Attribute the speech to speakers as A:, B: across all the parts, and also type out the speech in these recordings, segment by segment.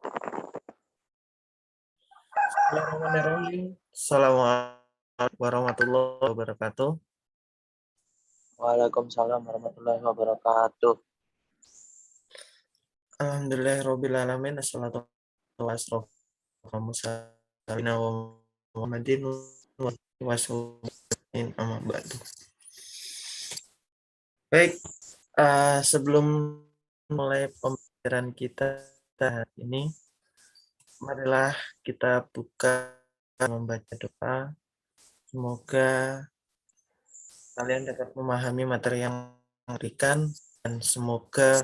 A: Bismillahirrahmanirrahim. Assalamualaikum warahmatullahi wabarakatuh.
B: Waalaikumsalam warahmatullahi wabarakatuh.
A: Alhamdulillahirabbil alamin. Assalatu wassalamu ala Muhammadin wa wasallim amma ba'du. Baik, sebelum mulai pembelajaran kita hari ini, marilah kita buka membaca doa. Semoga kalian dapat memahami materi yang diberikan dan semoga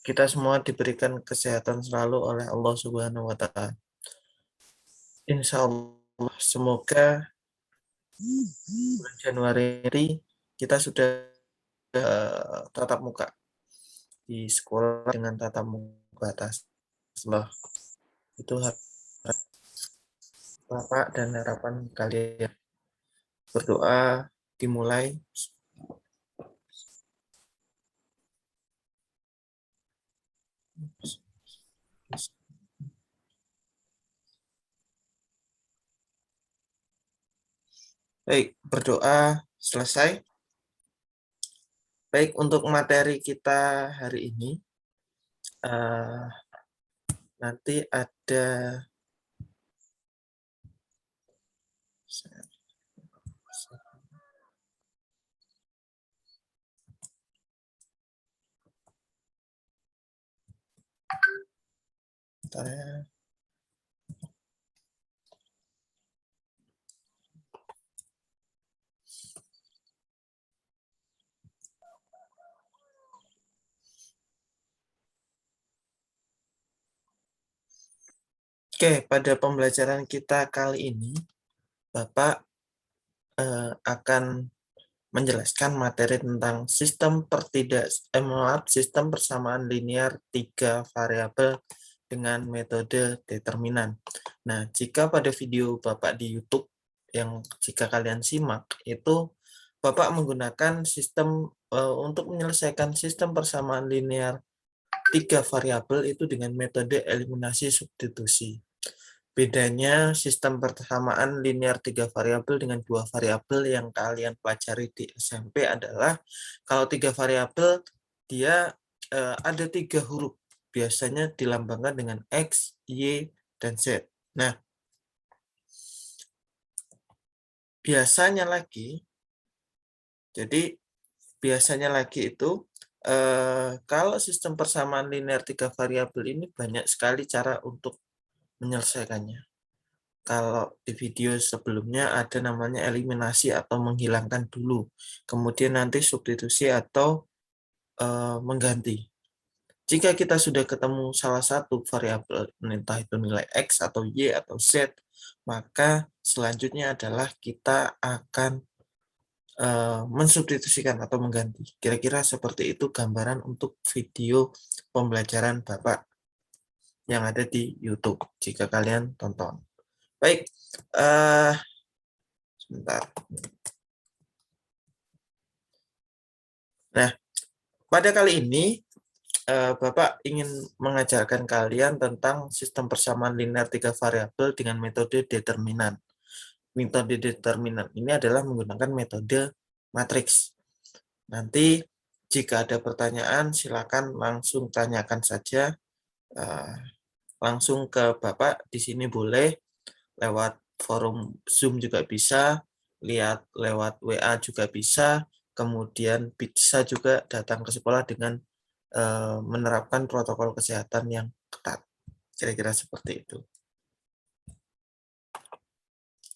A: kita semua diberikan kesehatan selalu oleh Allah Subhanahu wa Ta'ala. Insya Allah, semoga bulan Januari kita sudah tatap muka di sekolah dengan tatap muka atas. Itu harapan Bapak dan harapan kalian. Berdoa dimulai. Baik, berdoa selesai. Baik, untuk materi kita hari ini, nanti ada bentar ya. Oke, pada pembelajaran kita kali ini, Bapak akan menjelaskan materi tentang sistem sistem persamaan linear 3 variabel dengan metode determinan. Nah, jika pada video Bapak di YouTube yang jika kalian simak, itu Bapak menggunakan sistem untuk menyelesaikan sistem persamaan linear 3 variabel itu dengan metode eliminasi substitusi. Bedanya sistem persamaan linear 3 variabel dengan 2 variabel yang kalian pelajari di SMP adalah kalau 3 variabel dia ada 3 huruf, biasanya dilambangkan dengan X, Y, dan Z. Nah, biasanya lagi itu kalau sistem persamaan linear 3 variabel ini banyak sekali cara untuk menyelesaikannya. Kalau di video sebelumnya ada namanya eliminasi atau menghilangkan dulu, kemudian nanti substitusi atau mengganti. Jika kita sudah ketemu salah satu variabel, entah itu nilai X atau Y atau Z, maka selanjutnya adalah kita akan mensubstitusikan atau mengganti. Kira-kira seperti itu gambaran untuk video pembelajaran Bapak yang ada di YouTube, jika kalian tonton. Baik, sebentar. Nah, pada kali ini Bapak ingin mengajarkan kalian tentang sistem persamaan linear 3 variabel dengan metode determinan. Metode determinan ini adalah menggunakan metode matriks. Nanti jika ada pertanyaan, silakan langsung tanyakan saja. Langsung ke Bapak di sini boleh, lewat forum Zoom juga bisa, lihat lewat WA juga bisa, kemudian bisa juga datang ke sekolah dengan menerapkan protokol kesehatan yang ketat. Kira-kira seperti itu.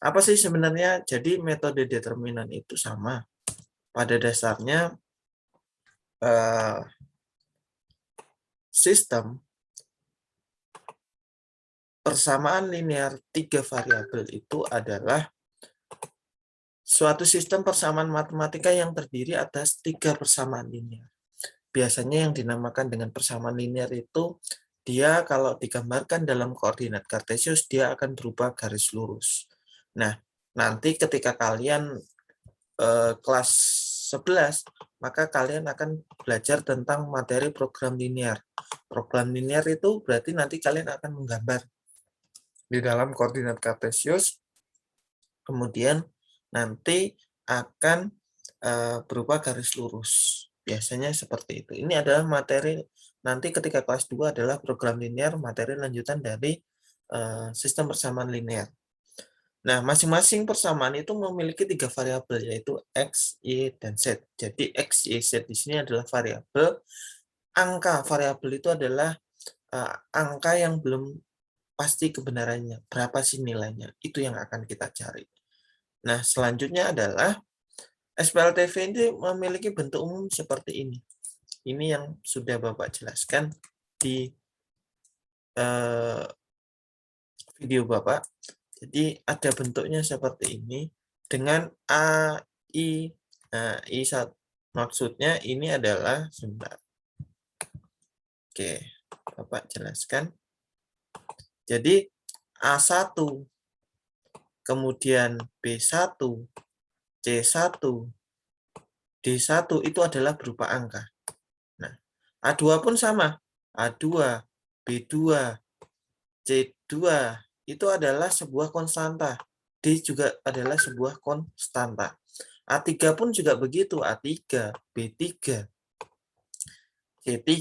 A: Apa sih sebenarnya? Jadi metode determinan itu sama. Pada dasarnya sistem persamaan linear 3 variabel itu adalah suatu sistem persamaan matematika yang terdiri atas 3 persamaan linear. Biasanya yang dinamakan dengan persamaan linear itu, dia kalau digambarkan dalam koordinat kartesius, dia akan berupa garis lurus. Nah, nanti ketika kalian kelas 11, maka kalian akan belajar tentang materi program linear. Program linear itu berarti nanti kalian akan menggambar di dalam koordinat kartesius, kemudian nanti akan berupa garis lurus. Biasanya seperti itu. Ini adalah materi nanti ketika kelas 2 adalah program linear, materi lanjutan dari sistem persamaan linear. Nah, masing-masing persamaan itu memiliki 3 variabel, yaitu X, Y, dan Z. Jadi X, Y, Z di sini adalah variabel. Angka variabel itu adalah angka yang belum pasti kebenarannya. Berapa sih nilainya? Itu yang akan kita cari. Nah, selanjutnya adalah SPLTV ini memiliki bentuk umum seperti ini. Ini yang sudah Bapak jelaskan di video Bapak. Jadi ada bentuknya seperti ini dengan A, I. Nah, I1 maksudnya ini adalah sebentar. Oke, Bapak jelaskan. Jadi A1, kemudian B1, C1, D1 itu adalah berupa angka. Nah, A2 pun sama. A2, B2, C2 itu adalah sebuah konstanta. D juga adalah sebuah konstanta. A3 pun juga begitu. A3, B3, C3,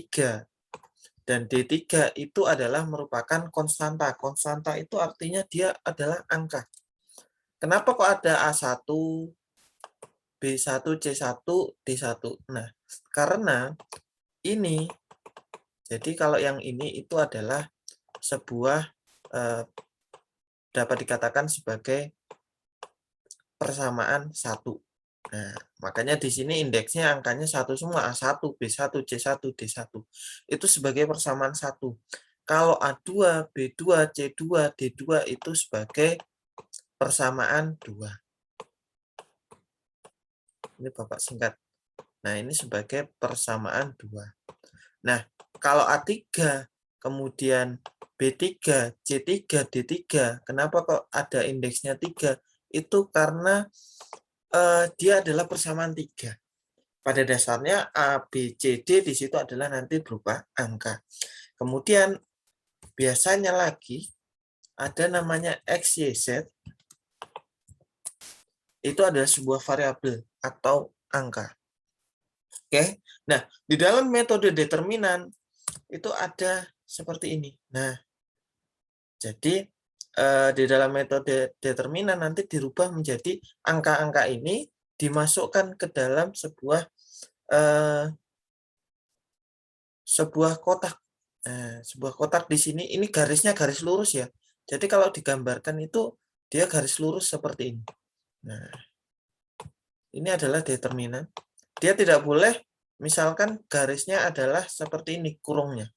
A: dan D3 itu adalah merupakan konstanta. Konstanta itu artinya dia adalah angka. Kenapa kok ada A1, B1, C1, D1? Nah, karena ini, jadi kalau yang ini itu adalah sebuah dapat dikatakan sebagai persamaan 1. Nah, makanya di sini indeksnya angkanya 1 semua, A1, B1, C1, D1. Itu sebagai persamaan 1. Kalau A2, B2, C2, D2 itu sebagai persamaan 2. Ini Bapak singkat. Nah, ini sebagai persamaan 2. Nah, kalau A3, kemudian B3, C3, D3, kenapa kok ada indeksnya 3? Itu karena dia adalah persamaan 3. Pada dasarnya A, B, C, D di situ adalah nanti berupa angka. Kemudian biasanya lagi ada namanya X, Y, Z. Itu adalah sebuah variabel atau angka. Oke. Nah, di dalam metode determinan itu ada seperti ini. Nah, jadi di dalam metode determinan nanti dirubah menjadi angka-angka ini dimasukkan ke dalam sebuah kotak. Nah, sebuah kotak di sini ini garisnya garis lurus ya. Jadi kalau digambarkan itu dia garis lurus seperti ini. Nah, ini adalah determinan. Dia tidak boleh misalkan garisnya adalah seperti ini kurungnya.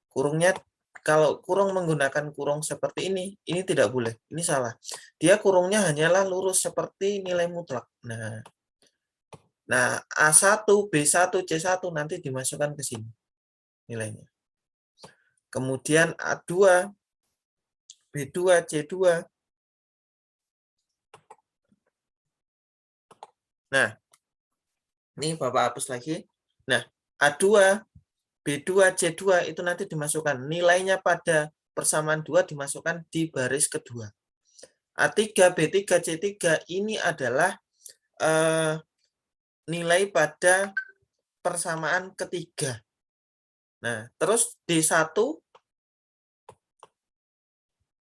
A: Kurungnya kalau kurung menggunakan kurung seperti ini tidak boleh. Ini salah. Dia kurungnya hanyalah lurus seperti nilai mutlak. Nah, A1, B1, C1 nanti dimasukkan ke sini nilainya. Kemudian A2, B2, C2. Nah, ini Bapak hapus lagi. Nah, A2, B2, C2 itu nanti dimasukkan. Nilainya pada persamaan 2 dimasukkan di baris kedua. A3, B3, C3 ini adalah nilai pada persamaan ketiga. Nah, terus D1,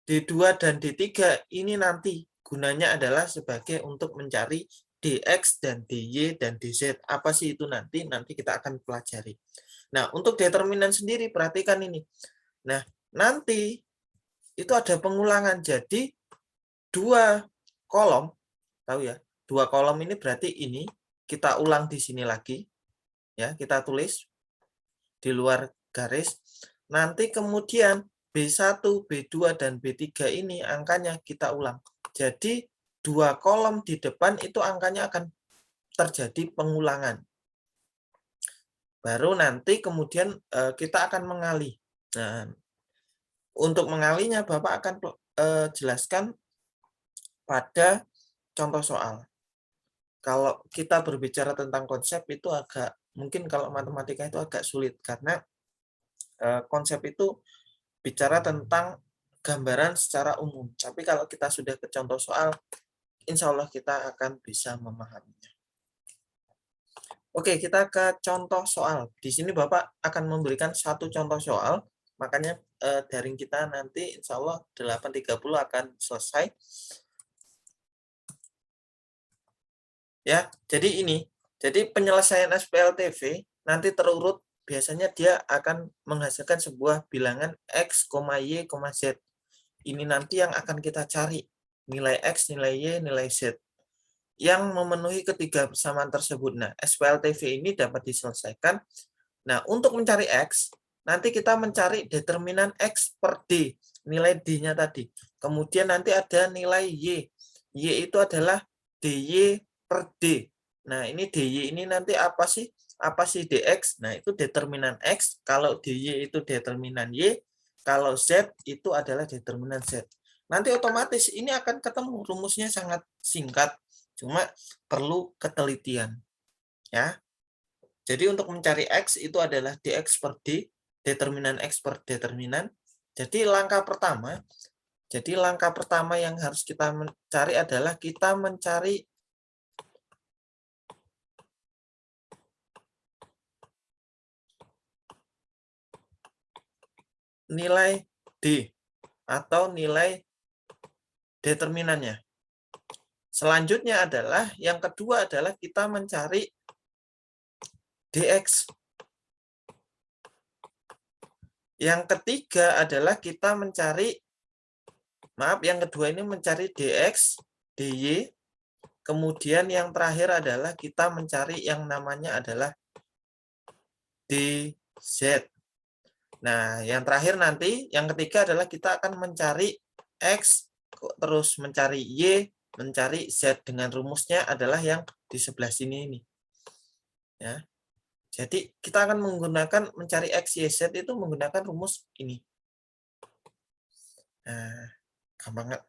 A: D2, dan D3 ini nanti gunanya adalah sebagai untuk mencari DX dan DY dan DZ. Apa sih itu nanti? Nanti kita akan pelajari. Nah, untuk determinan sendiri, perhatikan ini. Nah, nanti itu ada pengulangan. Jadi, 2 kolom, tahu ya, 2 kolom ini berarti ini, kita ulang di sini lagi. Ya, kita tulis di luar garis. Nanti kemudian B1, B2, dan B3 ini angkanya kita ulang. Jadi 2 kolom di depan itu angkanya akan terjadi pengulangan. Baru nanti kemudian kita akan mengalih. Nah, untuk mengalinya Bapak akan jelaskan pada contoh soal. Kalau kita berbicara tentang konsep itu agak, mungkin kalau matematika itu agak sulit karena konsep itu bicara tentang gambaran secara umum. Tapi kalau kita sudah ke contoh soal, insya Allah kita akan bisa memahaminya. Oke, kita ke contoh soal. Di sini Bapak akan memberikan satu contoh soal, makanya daring kita nanti insya Allah 8.30 akan selesai. Ya, jadi ini. Jadi penyelesaian SPLTV nanti terurut, biasanya dia akan menghasilkan sebuah bilangan X, Y, Z. Ini nanti yang akan kita cari. Nilai X, nilai Y, nilai Z. Yang memenuhi ketiga persamaan tersebut. Nah, SPLTV ini dapat diselesaikan. Nah, untuk mencari X, nanti kita mencari determinan X per D, nilai D-nya tadi. Kemudian nanti ada nilai Y. Y itu adalah DY per D. Nah, ini DY ini nanti apa sih? Apa sih DX? Nah, itu determinan X. Kalau DY itu determinan Y. Kalau Z itu adalah determinan Z. Nanti otomatis ini akan ketemu. Rumusnya sangat singkat. Cuma perlu ketelitian. Ya. Jadi untuk mencari X itu adalah dx per D, determinan X per determinan. Jadi langkah pertama yang harus kita cari adalah kita mencari nilai D atau nilai determinannya. Selanjutnya adalah yang kedua adalah kita mencari dx. Yang ketiga adalah kita mencari, yang kedua ini mencari dx, dy. Kemudian yang terakhir adalah kita mencari yang namanya adalah dz. Nah, yang terakhir nanti, yang ketiga adalah kita akan mencari x, terus mencari y, mencari z, dengan rumusnya adalah yang di sebelah sini ini. Ya. Jadi kita akan menggunakan mencari x, y, z itu menggunakan rumus ini. Nah, gampang nggak?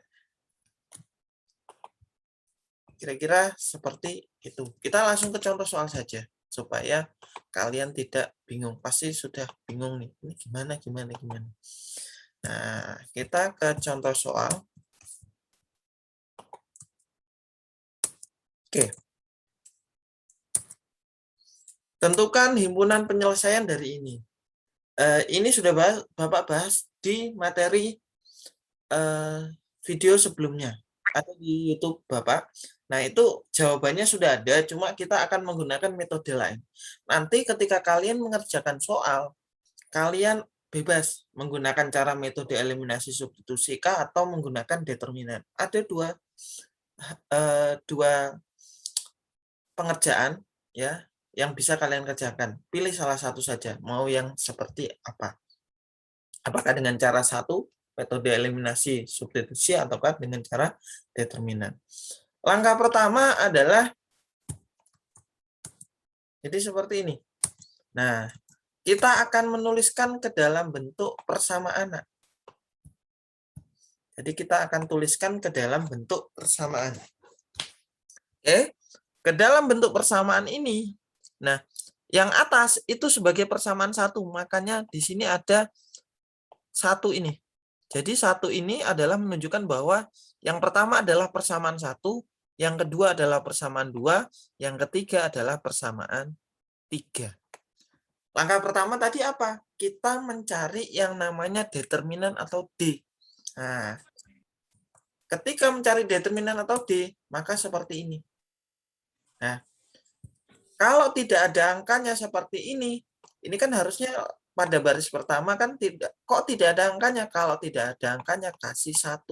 A: Kira-kira seperti itu. Kita langsung ke contoh soal saja supaya kalian tidak bingung. Pasti sudah bingung nih. Ini gimana. Nah, kita ke contoh soal. Oke. Tentukan himpunan penyelesaian dari ini. Ini sudah Bapak bahas di materi video sebelumnya. Ada di YouTube Bapak. Nah, itu jawabannya sudah ada, cuma kita akan menggunakan metode lain. Nanti ketika kalian mengerjakan soal, kalian bebas menggunakan cara metode eliminasi substitusi K atau menggunakan determinan. Ada dua pengerjaan ya yang bisa kalian kerjakan. Pilih salah satu saja, mau yang seperti apa. Apakah dengan cara satu, metode eliminasi substitusi, ataukah dengan cara determinan. Langkah pertama adalah, jadi seperti ini. Nah, kita akan menuliskan ke dalam bentuk persamaan. Jadi kita akan tuliskan ke dalam bentuk persamaan. Oke, ke dalam bentuk persamaan ini, nah, yang atas itu sebagai persamaan satu, makanya di sini ada satu ini. Jadi satu ini adalah menunjukkan bahwa yang pertama adalah persamaan satu, yang kedua adalah persamaan dua, yang ketiga adalah persamaan tiga. Langkah pertama tadi apa? Kita mencari yang namanya determinan atau D. Nah, ketika mencari determinan atau D, maka seperti ini. Nah, kalau tidak ada angkanya seperti ini kan harusnya pada baris pertama kan tidak, kok tidak ada angkanya? Kalau tidak ada angkanya kasih 1.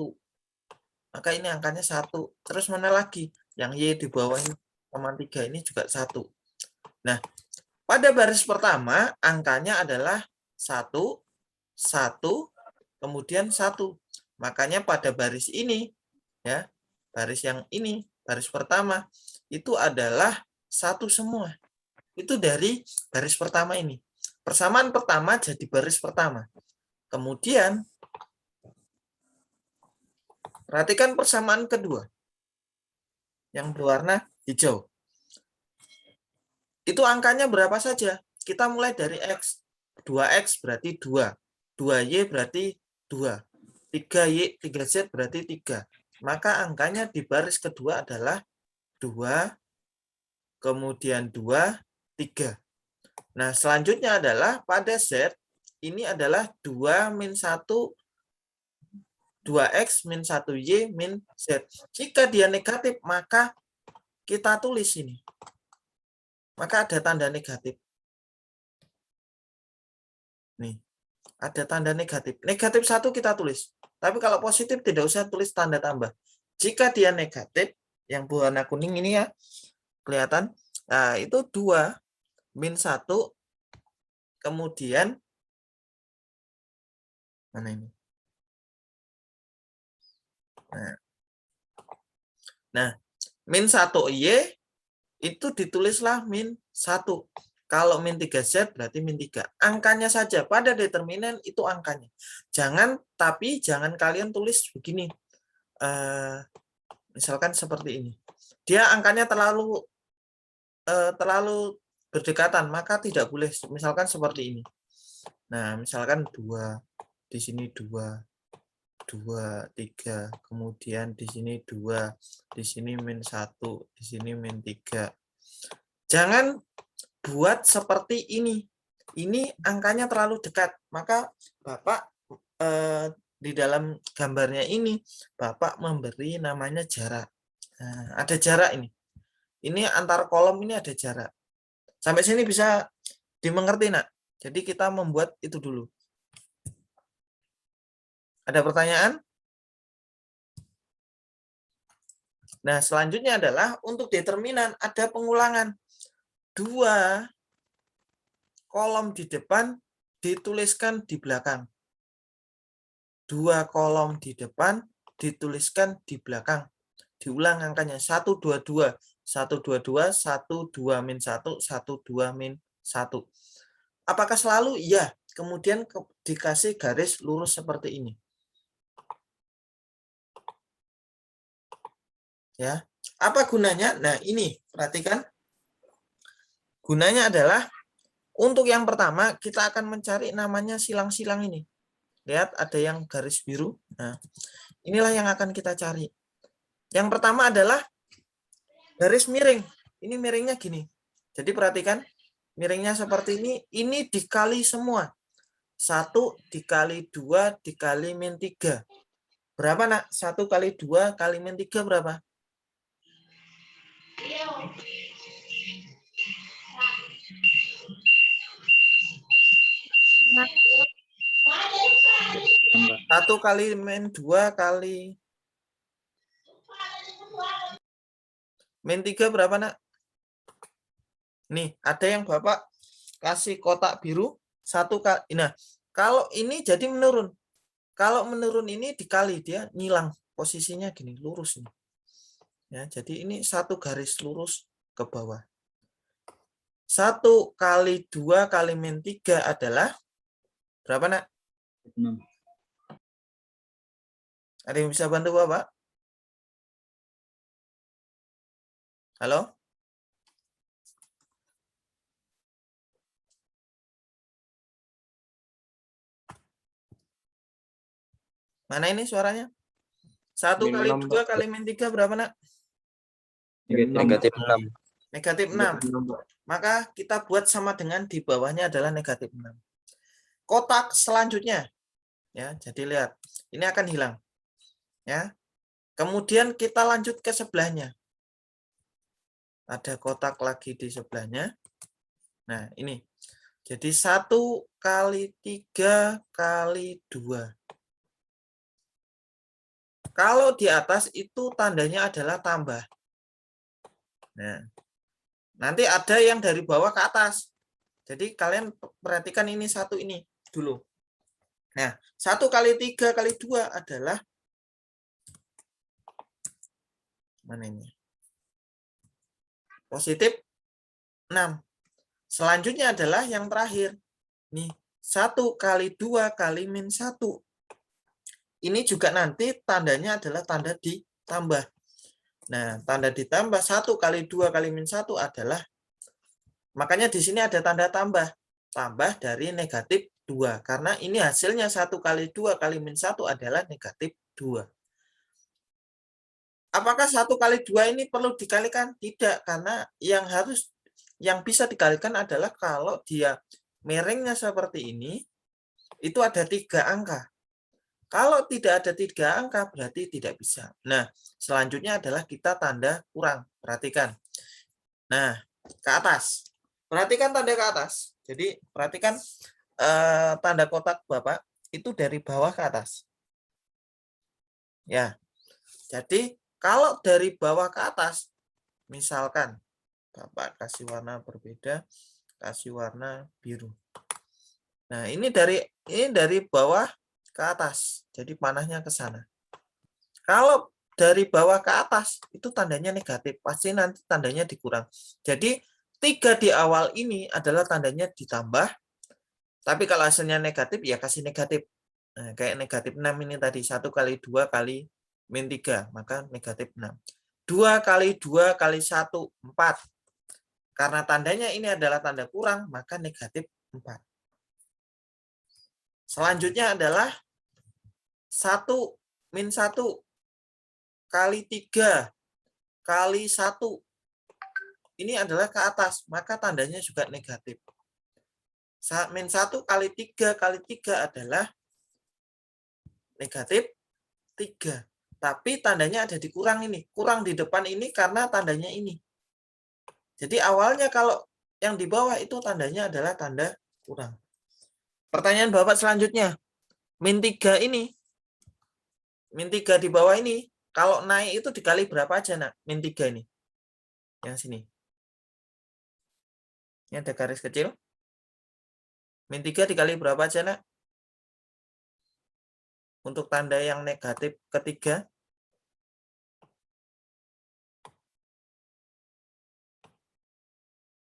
A: Maka ini angkanya 1. Terus mana lagi? Yang Y di bawah ini, 3 ini juga 1. Nah, pada baris pertama angkanya adalah 1, 1, kemudian 1. Makanya pada baris ini, ya, baris yang ini, baris pertama, itu adalah 1 semua. Itu dari baris pertama ini. Persamaan pertama jadi baris pertama. Kemudian, perhatikan persamaan kedua. Yang berwarna hijau. Itu angkanya berapa saja? Kita mulai dari X. 2X berarti 2. 2Y berarti 2. 3Y, 3Z berarti 3. Maka angkanya di baris kedua adalah 2, kemudian 2, 3. Nah, selanjutnya adalah pada Z, ini adalah 2 min 1, 2X min 1Y min Z. Jika dia negatif, maka kita tulis ini. Maka ada tanda negatif. Nih, ada tanda negatif. Negatif 1 kita tulis. Tapi kalau positif tidak usah tulis tanda tambah. Jika dia negatif, yang berwarna kuning ini ya, kelihatan. Nah, itu 2 min 1, kemudian, mana ini? Nah, min 1Y itu ditulislah min 1. Kalau min 3Z berarti min 3. Angkanya saja, pada determinan itu angkanya. Tapi jangan kalian tulis begini. Misalkan seperti ini. Dia angkanya terlalu berdekatan, maka tidak boleh. Misalkan seperti ini. Nah, misalkan 2, di sini 2, 2, 3, kemudian di sini 2, di sini min 1, di sini min 3. Jangan buat seperti ini. Ini angkanya terlalu dekat, maka Bapak di dalam gambarnya ini, Bapak memberi namanya jarak. Nah, ada jarak ini. Ini antar kolom ini ada jarak. Sampai sini bisa dimengerti, Nak? Jadi kita membuat itu dulu. Ada pertanyaan? Nah, selanjutnya adalah untuk determinan ada pengulangan. 2 kolom di depan dituliskan di belakang. 2 kolom di depan dituliskan di belakang. Diulang angkanya 1, 2, 2. 1, 2, 2, 1, 2, min 1, 1, 2, min 1. Apakah selalu? Iya. Kemudian dikasih garis lurus seperti ini. Ya. Apa gunanya? Nah, ini perhatikan. Gunanya adalah untuk yang pertama kita akan mencari namanya silang-silang ini. Lihat ada yang garis biru. Nah, inilah yang akan kita cari. Yang pertama adalah garis miring. Ini miringnya gini. Jadi perhatikan, miringnya seperti ini. Ini dikali semua. 1 dikali 2 dikali min 3. Berapa, Nak? 1 kali 2 kali min 3 berapa? Satu kali min 2 kali min 3 berapa, Nak? Nih, ada yang Bapak kasih kotak biru 1 kali. Nah, kalau ini jadi menurun. Kalau menurun ini dikali, dia ngilang. Posisinya gini, lurus nih. Ya, jadi ini 1 garis lurus ke bawah. 1 kali 2 kali min 3 adalah berapa, Nak?
B: 6.
A: Ada yang bisa bantu Bapak? Halo? Mana ini suaranya? 1 kali 2 kali min 3 berapa, Nak?
B: Negatif 6.
A: Negatif 6. Maka kita buat sama dengan di bawahnya adalah negatif 6. Kotak selanjutnya. Ya, jadi lihat. Ini akan hilang. Ya. Kemudian kita lanjut ke sebelahnya. Ada kotak lagi di sebelahnya. Nah, ini. Jadi 1 kali 3 kali 2. Kalau di atas itu tandanya adalah tambah. Nah, nanti ada yang dari bawah ke atas. Jadi kalian perhatikan ini satu ini dulu. Nah, 1 kali 3 kali 2 adalah mana ini? Positif 6. Selanjutnya adalah yang terakhir. Nih, 1 kali 2 kali min 1. Ini juga nanti tandanya adalah tanda ditambah. Nah, tanda ditambah 1 kali 2 kali min 1 adalah, makanya di sini ada tanda tambah. tambah dari negatif 2. Karena ini hasilnya 1 kali 2 kali min 1 adalah negatif 2. Apakah 1 kali 2 ini perlu dikalikan? Tidak, karena yang bisa dikalikan adalah kalau dia miringnya seperti ini, itu ada 3 angka. Kalau tidak ada 3 angka, berarti tidak bisa. Nah, selanjutnya adalah kita tanda kurang. Perhatikan. Nah, ke atas. Perhatikan tanda ke atas. Jadi, perhatikan tanda kotak Bapak itu dari bawah ke atas. Ya. Jadi, kalau dari bawah ke atas, misalkan Bapak kasih warna berbeda, kasih warna biru. Nah, ini dari bawah ke atas. Jadi panahnya ke sana. Kalau dari bawah ke atas itu tandanya negatif, pasti nanti tandanya dikurang. Jadi 3 di awal ini adalah tandanya ditambah. Tapi kalau hasilnya negatif ya kasih negatif. Nah, kayak negatif 6 ini tadi 1 kali 2 kali min 3, maka negatif 6. 2 kali 2 kali 1, 4. Karena tandanya ini adalah tanda kurang, maka negatif 4. Selanjutnya adalah 1 min 1 kali 3 kali 1. Ini adalah ke atas, maka tandanya juga negatif. Min 1 kali 3 kali 3 adalah negatif 3. Tapi tandanya ada di kurang ini. Kurang di depan ini karena tandanya ini. Jadi awalnya kalau yang di bawah itu tandanya adalah tanda kurang. Pertanyaan Bapak selanjutnya. Min 3 ini. Min 3 di bawah ini. Kalau naik itu dikali berapa aja, nak? Min 3 ini. Yang sini. Ini ada garis kecil. Min 3 dikali berapa aja, nak? Untuk tanda yang negatif ketiga.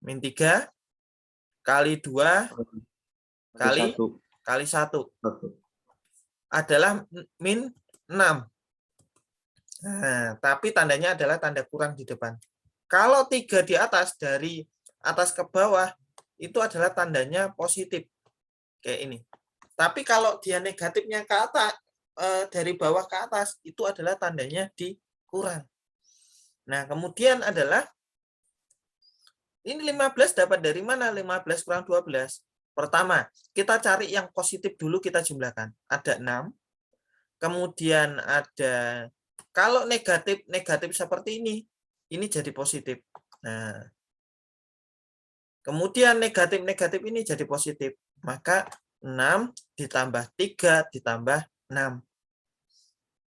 A: Min 3 kali 2 kali 1 adalah min 6. Nah, tapi tandanya adalah tanda kurang di depan. Kalau 3 di atas, dari atas ke bawah, itu adalah tandanya positif. Kayak ini. Tapi kalau dia negatifnya ke atas, dari bawah ke atas, itu adalah tandanya dikurang. Nah, kemudian adalah, ini 15 dapat dari mana? 15 kurang 12. Pertama, kita cari yang positif dulu, kita jumlahkan. Ada 6. Kemudian ada, kalau negatif seperti ini jadi positif. Nah, kemudian negatif ini jadi positif. Maka 6 ditambah 3 ditambah 6.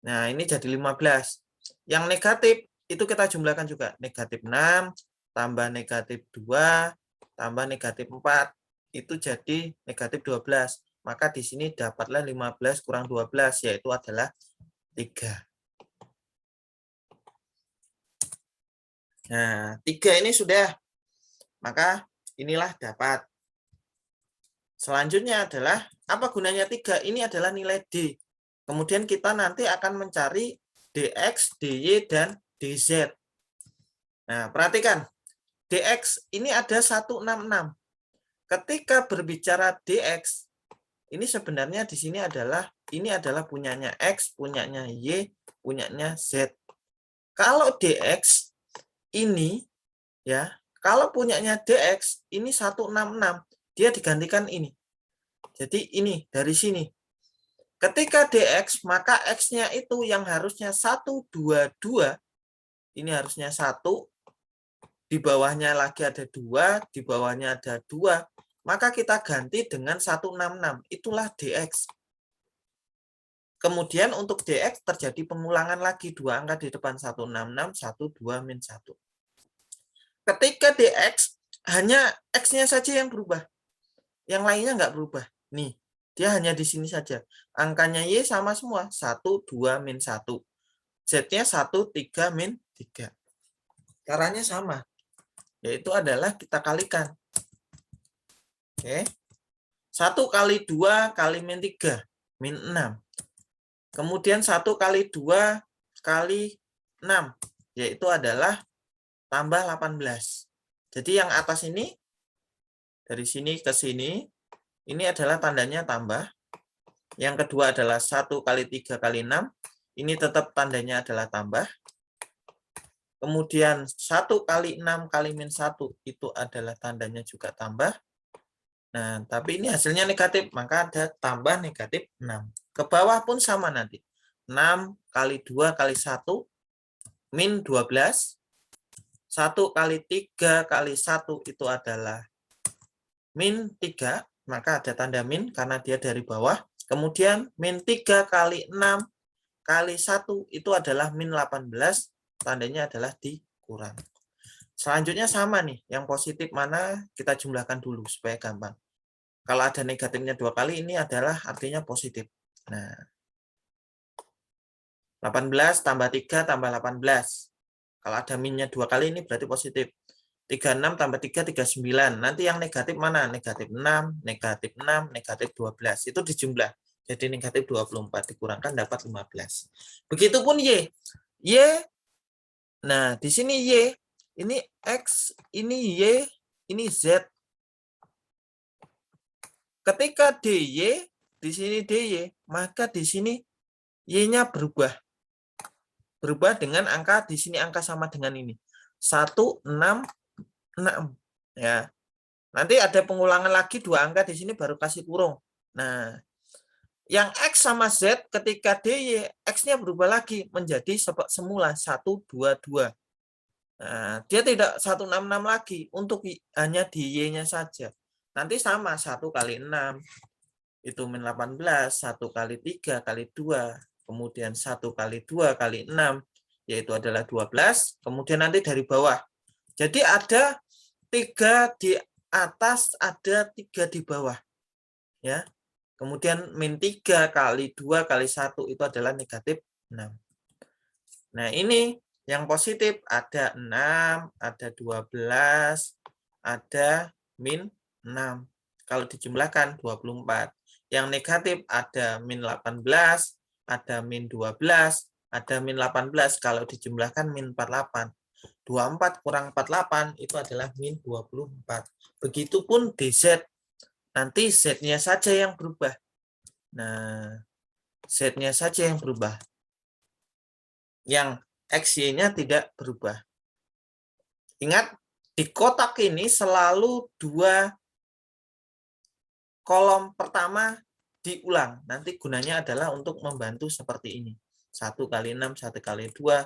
A: Nah, ini jadi 15. Yang negatif itu kita jumlahkan juga. Negatif 6 tambah negatif 2 tambah negatif 4. Itu jadi negatif 12. Maka di sini dapatlah 15 kurang 12, yaitu adalah 3. Nah, 3 ini sudah. Maka inilah dapat. Selanjutnya adalah, apa gunanya 3? Ini adalah nilai D. Kemudian kita nanti akan mencari dx, dy, dan dz. Nah, perhatikan. Dx ini ada 166. Ketika berbicara dx, ini sebenarnya di sini adalah, ini adalah punyanya x, punyanya y, punyanya z. Kalau dx ini, ya, kalau punyanya dx, ini 166. Dia digantikan ini. Jadi ini, dari sini. Ketika dx, maka x-nya itu yang harusnya 122, ini harusnya 1, di bawahnya lagi ada 2, di bawahnya ada 2, maka kita ganti dengan 166, itulah dx. Kemudian untuk dx terjadi pengulangan lagi, 2 angka di depan, 166, 12, min 1. Ketika dx, hanya x-nya saja yang berubah, yang lainnya nggak berubah. Nih, dia hanya di sini saja. Angkanya Y sama semua. 1, 2, min 1. Z-nya 1, 3, min 3. Caranya sama. Yaitu adalah kita kalikan. Oke. 1 kali 2 kali min 3. Min 6. Kemudian 1 kali 2 kali 6. Yaitu adalah tambah 18. Jadi yang atas ini Dari sini ke sini, ini adalah tandanya tambah. Yang kedua adalah 1 kali 3 kali 6. Ini tetap tandanya adalah tambah. Kemudian 1 kali 6 kali min 1 itu adalah tandanya juga tambah. Nah, tapi ini hasilnya negatif, maka ada tambah negatif 6. Ke bawah pun sama nanti. 6 kali 2 kali 1 min 12. 1 kali 3 kali 1 itu adalah min 3, maka ada tanda min karena dia dari bawah. Kemudian min 3 kali 6 kali 1 itu adalah min 18, tandanya adalah dikurang. Selanjutnya sama nih, yang positif mana kita jumlahkan dulu supaya gampang. Kalau ada negatifnya 2 kali, ini adalah artinya positif. Nah, 18 tambah 3 tambah 18. Kalau ada minnya 2 kali, ini berarti positif. 36 tambah 3, 39. Nanti yang negatif mana? Negatif 6, negatif 6, negatif 12. Itu dijumlah. Jadi negatif 24 dikurangkan dapat 15. Begitupun Y. Y, nah di sini Y, ini X, ini Y, ini Z. Ketika DY, di sini DY, maka di sini Y-nya berubah. Berubah dengan angka, di sini angka sama dengan ini. 1, 6, 6. Ya. Nanti ada pengulangan lagi 2 angka di sini baru kasih kurung. Nah, yang X sama Z ketika DY, X-nya berubah lagi menjadi semula 1, 2, 2. Nah, dia tidak 166 lagi untuk hanya di Y-nya saja. Nanti sama 1 kali 6 itu min 18, 1 kali 3 kali 2, kemudian 1 kali 2 kali 6 yaitu adalah 12, kemudian nanti dari bawah. Jadi ada 3 di atas, ada 3 di bawah. Ya. Kemudian min 3 kali 2 kali 1 itu adalah negatif 6. Nah, ini yang positif ada 6, ada 12, ada min 6. Kalau dijumlahkan 24. Yang negatif ada min 18, ada min 12, ada min 18. Kalau dijumlahkan min 48. 24 kurang 48 itu adalah min 24. Begitupun DZ. Nanti Z-nya saja yang berubah. Nah, Z-nya saja yang berubah. Yang XY-nya tidak berubah. Ingat, di kotak ini selalu 2 kolom pertama diulang. Nanti gunanya adalah untuk membantu seperti ini. 1 kali 6, 1 kali 2.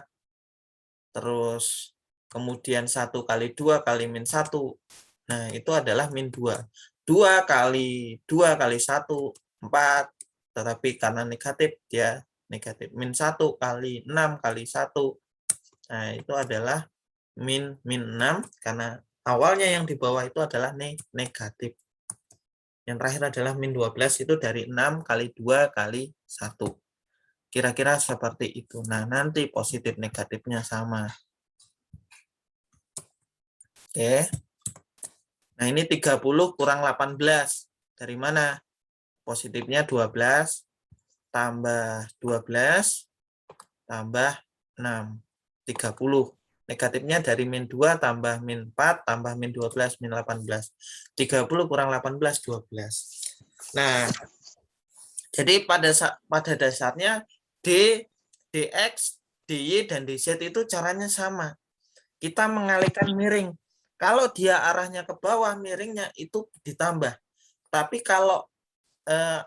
A: Terus kemudian 1 kali 2 kali min 1. Nah, itu adalah min 2. 2 kali 2 kali 1, 4. Tetapi karena negatif, dia negatif. Min 1 kali 6 kali 1. Nah, itu adalah min 6. Karena awalnya yang di bawah itu adalah negatif. Yang terakhir adalah min 12 itu dari 6 kali 2 kali 1. Kira-kira seperti itu. Nah, nanti positif negatifnya sama. Oke. Nah, ini 30 kurang 18. Dari mana? Positifnya 12 tambah 12 tambah 6. 30. Negatifnya dari min 2 tambah min 4 tambah min 12 min 18. 30 kurang 18 12. Nah, jadi pada dasarnya D, DX, DY dan DZ itu caranya sama. Kita mengalihkan miring. Kalau dia arahnya ke bawah, miringnya itu ditambah. Tapi kalau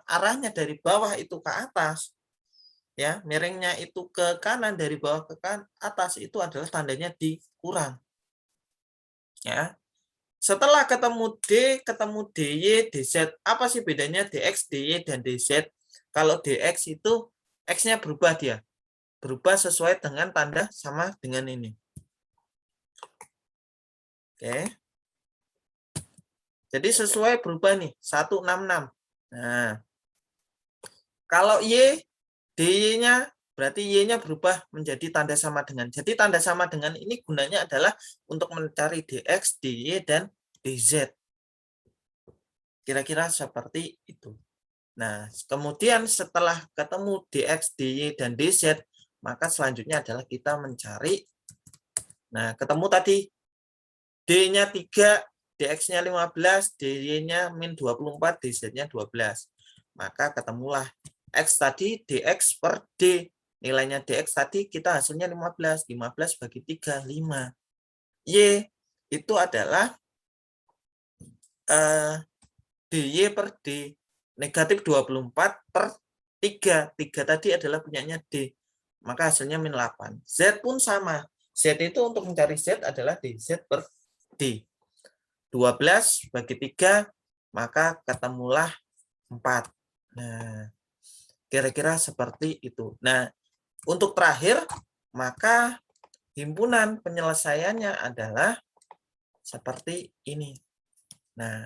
A: arahnya dari bawah itu ke atas, ya miringnya itu ke kanan, dari bawah ke atas, itu adalah tandanya dikurang. Ya. Setelah ketemu D, ketemu DY, DZ, apa sih bedanya DX, DY, dan DZ? Kalau DX itu X-nya berubah dia. Berubah sesuai dengan tanda sama dengan ini. Oke. Jadi sesuai berubah nih, 166. Nah, kalau Y, DY-nya berarti Y-nya berubah menjadi tanda sama dengan. Jadi tanda sama dengan ini gunanya adalah untuk mencari DX, DY, dan DZ. Kira-kira seperti itu. Nah, kemudian setelah ketemu DX, DY, dan DZ, maka selanjutnya adalah kita mencari, nah ketemu tadi D-nya 3, dx-nya 15, dy-nya min 24, dz-nya 12. Maka ketemulah x tadi dx per d. Nilainya dx tadi kita hasilnya 15. 15 bagi 3, 5. Y itu adalah dy per d. Negatif 24 per 3. 3 tadi adalah punyanya d. Maka hasilnya min 8. Z pun sama. Z itu untuk mencari Z adalah dz per d. 12 bagi 3, maka ketemulah 4. Nah, kira-kira seperti itu. Nah, untuk terakhir, maka himpunan penyelesaiannya adalah seperti ini. Nah,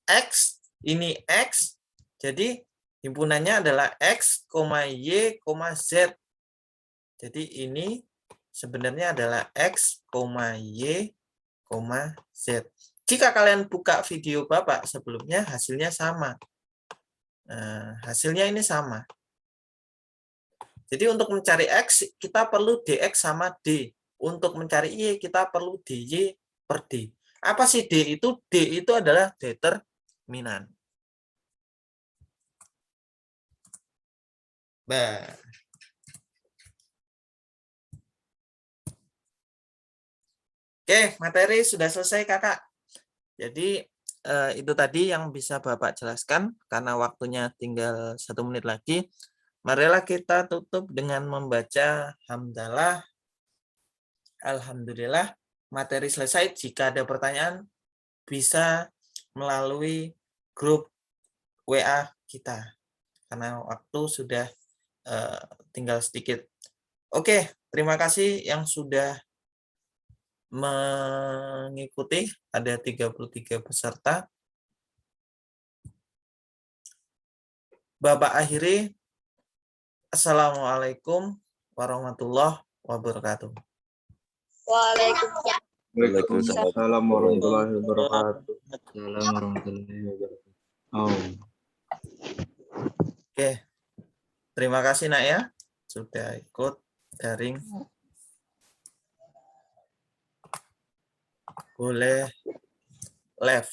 A: X, ini X, jadi himpunannya adalah X, Y, Z. Jadi ini sebenarnya adalah X, Y, Z. Jika kalian buka video Bapak sebelumnya, hasilnya sama. Nah, hasilnya ini sama. Jadi untuk mencari X, kita perlu DX sama D. Untuk mencari Y, kita perlu DY per D. Apa sih D itu? D itu adalah determinan. Nah. Oke, materi sudah selesai, Kakak. Jadi, itu tadi yang bisa Bapak jelaskan. Karena waktunya tinggal 1 menit lagi. Marilah kita tutup dengan membaca hamdalah. Alhamdulillah, materi selesai. Jika ada pertanyaan, bisa melalui grup WA kita. Karena waktu sudah tinggal sedikit. Oke, terima kasih yang sudah mengikuti. Ada 33 peserta. Bapak akhiri. Assalamualaikum warahmatullahi wabarakatuh.
C: Waalaikumsalam warahmatullahi wabarakatuh.
B: Assalamualaikum warahmatullahi wabarakatuh.
A: Oke. Terima kasih Nak ya sudah ikut daring. Boleh live.